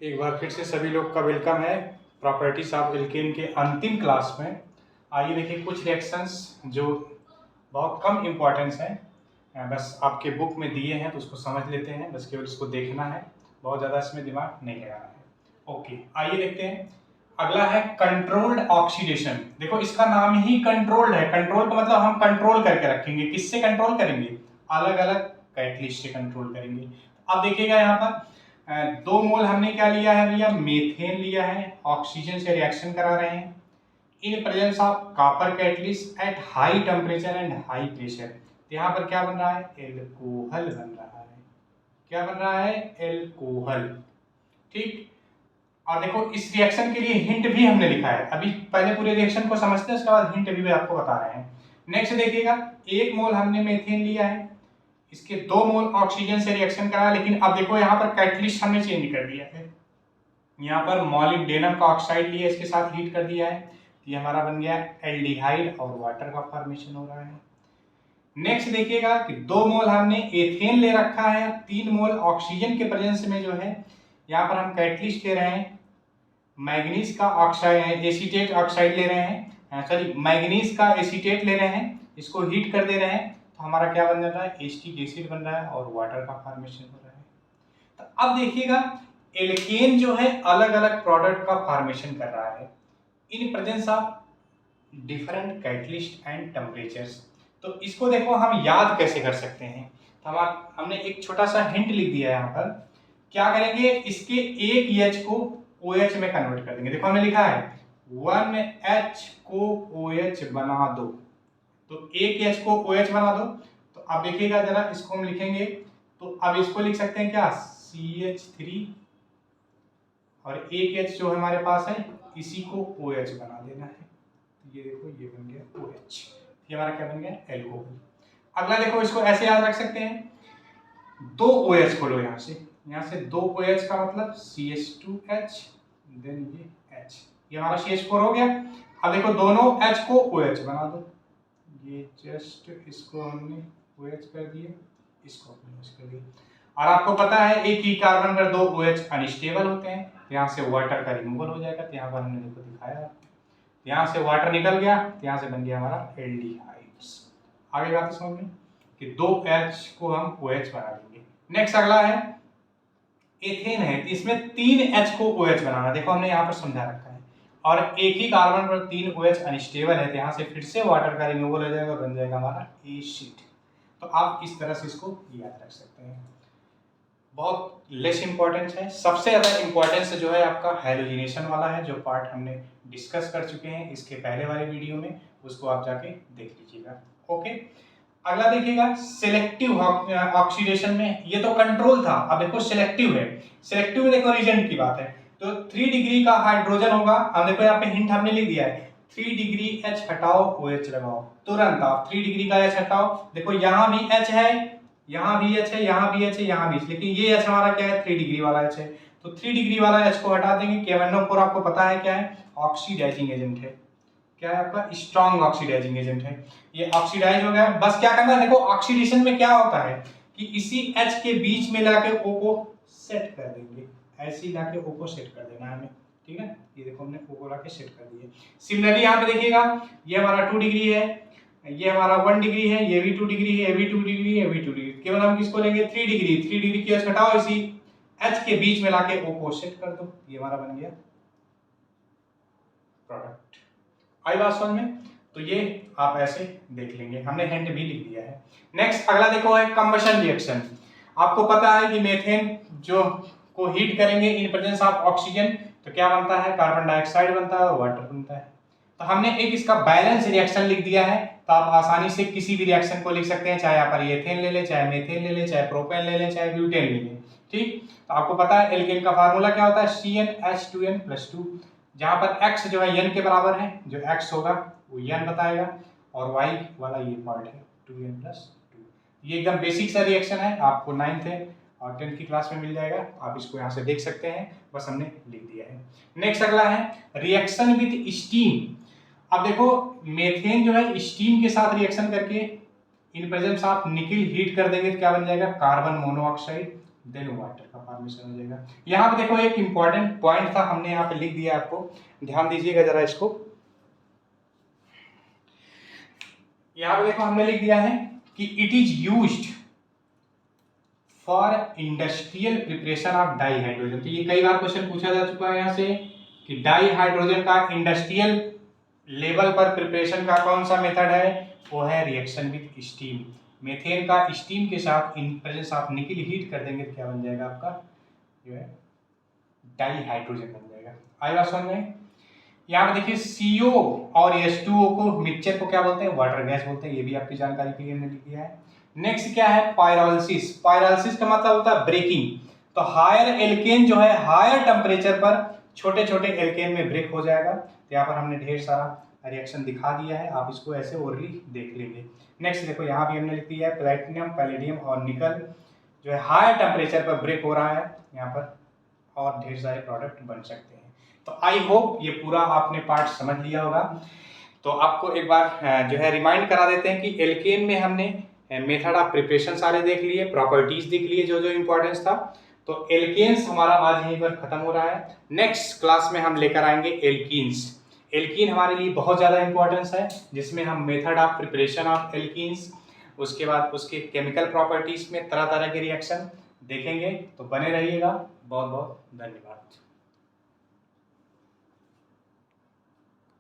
एक बार फिर से सभी लोग का वेलकम है प्रॉपर्टीज ऑफ एल्केन के अंतिम क्लास में। आइए देखिए कुछ रिएक्शंस जो बहुत कम इम्पोर्टेंस हैं, बस आपके बुक में दिए हैं तो उसको समझ लेते हैं, बस केवल इसको देखना है, बहुत ज़्यादा इसमें दिमाग नहीं लगाना है। ओके, आइए देखते हैं। अगला है कंट्रोल्ड ऑक्सीडेशन। देखो इसका नाम ही कंट्रोल्ड है। कंट्रोल का मतलब हम कंट्रोल करके रखेंगे। किससे कंट्रोल करेंगे? अलग अलग कैटलिस्ट से कंट्रोल करेंगे। अब देखिएगा यहाँ पर 2 मोल हमने क्या लिया है भैया? मेथेन लिया है। ऑक्सीजन से रिएक्शन करा रहे हैं in presence of copper catalyst at high temperature and high pressure. तो यहाँ पर क्या बन रहा है? एल्कोहल बन रहा है। क्या बन रहा है? एल्कोहल। ठीक। और देखो इस रिएक्शन के लिए हिंट भी हमने लिखा है। अभी पहले पूरे रिएक्शन को समझते हैं, उसके बाद हिंट भी आपको बता रहे हैं। नेक्स्ट देखिएगा, 1 मोल हमने मेथेन लिया है, इसके 2 मोल ऑक्सीजन से रिएक्शन करा, लेकिन अब देखो यहाँ पर कैटलिस्ट हमने चेंज कर दिया है। यहाँ पर मॉलिब्डेनम का ऑक्साइड लिया, इसके साथ हीट कर दिया है, ये हमारा बन गया एल्डिहाइड और वाटर का फॉर्मेशन हो रहा है। नेक्स्ट देखिएगा कि 2 मोल हमने एथेन ले रखा है, 3 मोल ऑक्सीजन के प्रेजेंस में जो है यहाँ पर हम कैटलिस्ट ले रहे हैं, मैग्नीज का ऑक्साइड एसीटेट ऑक्साइड ले रहे हैं, सॉरी मैग्नीज का एसीटेट ले रहे हैं, इसको हीट कर दे रहे हैं, तो हमारा क्या बन जाता है? एसिटिक एसिड बन रहा है और वाटर का फॉर्मेशन हो रहा है। तो अब देखिएगा एल्केन जो है अलग अलग प्रोडक्ट का फॉर्मेशन कर रहा है in presence of different catalyst and temperatures. तो इसको देखो हम याद कैसे कर सकते हैं। तो हमने एक छोटा सा हिंट लिख दिया है यहाँ पर। क्या करेंगे? इसके एक एच को OH में कन्वर्ट कर देंगे। देखो हमने लिखा है 1H को OH बना दो, तो एक H को OH बना दो। तो अब देखिएगा जरा, इसको हम लिखेंगे तो अब इसको लिख सकते हैं क्या? CH3 और एक H जो हमारे पास है इसी को OH बना देना है। तो ये देखो ये बन गया OH, ये हमारा क्या बन गया? एल्कोहल। अगला देखो, इसको ऐसे याद रख सकते हैं, 2 OH खोलो यहाँ से 2 OH का मतलब CH2H देन ये H, ये हमारा CH4 हो गया। अब देखो दोनों H को OH बना दो, ये जस्ट इसको हमने OH कर दिया, इसको OH कर दिया। और आपको पता है एक ही कार्बन पर 2 OH अनस्टेबल होते हैं, यहाँ से वाटर का रिमूवल हो जाएगा। तो यहाँ पर हमने देखो दिखाया, यहाँ से वाटर निकल गया, तो यहाँ से बन गया हमारा एल्डिहाइड्स। आगे बात समझ में कि 2 H को हम OH बना देंगे। नेक्स्ट अगला है एथेन है, इसमें 3 H को OH बनाना। देखो हमने यहाँ पर समझा रखा है, और एक ही कार्बन पर 3 OH अनस्टेबल है, तो यहाँ से फिर से वाटर का रिमूवल हो जाएगा, बन जाएगा हमारा एसिड। तो आप इस तरह से इसको याद रख सकते हैं। बहुत लेस इंपॉर्टेंस है। सबसे ज्यादा इंपॉर्टेंस जो है आपका हैलोजिनेशन वाला है, जो पार्ट हमने डिस्कस कर चुके हैं इसके पहले वाले वीडियो में, उसको आप जाके देख लीजिएगा। ओके, अगला देखिएगा सिलेक्टिव ऑक्सीडेशन में, ये तो कंट्रोल था, अब देखो सिलेक्टिव है। सिलेक्टिव में देखो रीजेंट की बात है, तो 3 डिग्री का हाइड्रोजन होगा। हम देखो यहाँ पे हिंट हमने लिख दिया है, 3 डिग्री H हटाओ OH लगाओ, तुरंत आप 3 डिग्री का H हटाओ। देखो यहाँ भी H है, यहाँ भी H है, यहाँ भी H है, यहाँ भी H, लेकिन ये H हमारा क्या है? 3 डिग्री वाला H है, तो 3 डिग्री वाला H को हटा देंगे। KMnO4 आपको पता है क्या है? ऑक्सीडाइजिंग एजेंट है। क्या है आपका? स्ट्रॉन्ग ऑक्सीडाइजिंग एजेंट है। ये ऑक्सीडाइज हो गया, बस क्या करना है? देखो ऑक्सीडेशन में क्या होता है कि इसी H के बीच में लाके O को सेट कर देंगे, ऐसे ही लाके O को सेट कर देना है हमें। ठीक है, ये देखो हमने O को लाके सेट कर दिए। सिमिलरली यहाँ पे देखिएगा, ये हमारा 2 डिग्री है, ये हमारा 1 डिग्री है, ये भी 2 डिग्री है, ये भी 2 डिग्री है, ये भी 2 डिग्री। केवल हम किसको लेंगे? 3 डिग्री। 3 डिग्री की H घटाओ, इसी H के बीच में लाके O को सेट कर दो, ये हमारा बन गया प्रोडक्ट। आई बात समझ में? तो ये आप ऐसे देख लेंगे, हमने हिंट भी लिख दिया है। नेक्स्ट अगला देखो है कंबशन रिएक्शन। आपको पता है कि मेथेन जो को हीट करेंगे इन प्रेजेंस ऑफ ऑक्सीजन, तो क्या बनता है? कार्बन डाइऑक्साइड बनता है और वाटर बनता है। तो हमने एक इसका बैलेंस रिएक्शन लिख दिया है, तो आप आसानी से किसी भी रिएक्शन को लिख सकते हैं, चाहे आप एथेन ले लें, चाहे मेथेन ले लें, चाहे प्रोपेन ले लें, चाहे ब्यूटेन ले लें। ठीक, तो आपको पता है एल्केन का फार्मूला क्या होता है? CnH2n+2, जहां पर x जो है n के बराबर है, जो x होगा वो n बताएगा, और y वाला ये पार्ट है 2n+2। ये एकदम बेसिक सा रिएक्शन है, आपको 9th है और 10th की क्लास में मिल जाएगा, आप इसको यहाँ से देख सकते हैं, बस हमने लिख दिया है। नेक्स्ट अगला है रिएक्शन विथ स्टीम। अब देखो मेथेन जो है स्टीम के साथ रिएक्शन करके इन प्रेजेंस आप निकिल हीट कर देंगे तो क्या बन जाएगा? Carbon monoxide. देन वाटर का फॉर्मेशन हो जाएगा। यहाँ पे देखो एक इंपॉर्टेंट पॉइंट था, हमने यहाँ पे लिख दिया, आपको ध्यान दीजिएगा जरा इसको। यहाँ पे देखो हमने लिख दिया है कि it is used for industrial preparation of di hydrogen. तो ये कई बार क्वेश्चन पूछा जा चुका है यहाँ से कि डाई हाइड्रोजन का इंडस्ट्रियल लेवल पर प्रिपरेशन का कौन सा मेथड है, वो है रिएक्शन विद स्टीम। मेथेन का स्टीम के साथ इन प्रेजेंस ऑफ निकल हीट कर देंगे तो क्या बन जाएगा आपका जो है डाई हाइड्रोजन बन जाएगा। आई बात समझ में? यहाँ पे देखिए CO और H2O को मिक्सचर को क्या बोलते हैं, वाटर गैस बोलते हैं, ये भी आपकी जानकारी के लिए हमने लिख दिया है। नेक्स्ट क्या है, पायरोलिसिस। पायरोलिसिस का मतलब होता है ब्रेकिंग। तो हायर एल्केन जो है हायर टेम्परेचर पर छोटे छोटे एल्केन में ब्रेक हो जाएगा। तो यहाँ पर हमने ढेर सारा रिएक्शन दिखा दिया है, आप इसको ऐसे ओरली देख लेंगे। नेक्स्ट देखो यहाँ भी हमने लिख दिया है प्लैटिनम, पैलेडियम और निकल जो है हायर टेम्परेचर पर ब्रेक हो रहा है यहाँ पर, और ढेर सारे प्रोडक्ट बन सकते हैं। तो आई होप ये पूरा आपने पार्ट समझ लिया होगा। तो आपको एक बार जो है रिमाइंड करा देते हैं कि एल्केन में हमने मेथड ऑफ प्रिपरेशन सारे देख लिए, प्रॉपर्टीज देख लिए जो जो इंपॉर्टेंस था। तो एल्केन्स हमारा आज यहीं पर खत्म हो रहा है। नेक्स्ट क्लास में हम लेकर आएंगे एल्कीन्स। एल्कीन हमारे लिए बहुत ज़्यादा इंपॉर्टेंस है, जिसमें हम method of preparation of alkenes, उसके बाद उसके केमिकल प्रॉपर्टीज में तरह तरह के रिएक्शन देखेंगे। तो बने रहिएगा। बहुत बहुत धन्यवाद।